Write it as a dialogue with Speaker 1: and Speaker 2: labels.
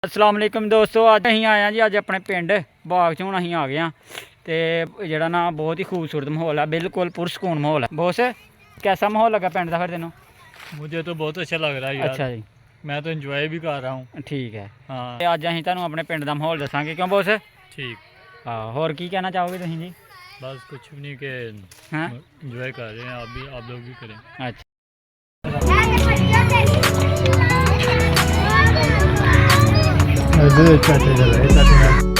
Speaker 1: अस्सलाम वालेकुम दोस्तों, अज अं आए जी अज अपने पिंड बाग च हूँ अं आ गए हैं तो जरा ना बहुत ही खूबसूरत माहौल है, बिल्कुल पुरसकून माहौल है। बॉस कैसा माहौल लगा पिंड का फिर तेनों?
Speaker 2: मुझे तो बहुत अच्छा लग रहा है यार।
Speaker 1: अच्छा जी,
Speaker 2: मैं तो इंजॉय भी कर रहा हूँ।
Speaker 1: ठीक है।
Speaker 2: हाँ
Speaker 1: तो अज अं तुहानू अपने पिंड का माहौल दसांगे, क्यों बॉस?
Speaker 2: ठीक।
Speaker 1: हाँ, होर की कहना चाहोगे तुसीं जी?
Speaker 2: बस कुछ भी नहीं के
Speaker 1: हाँ
Speaker 2: इंजॉय कर रहे हैं, आप लोग भी करें।
Speaker 1: अच्छा,
Speaker 3: चाटे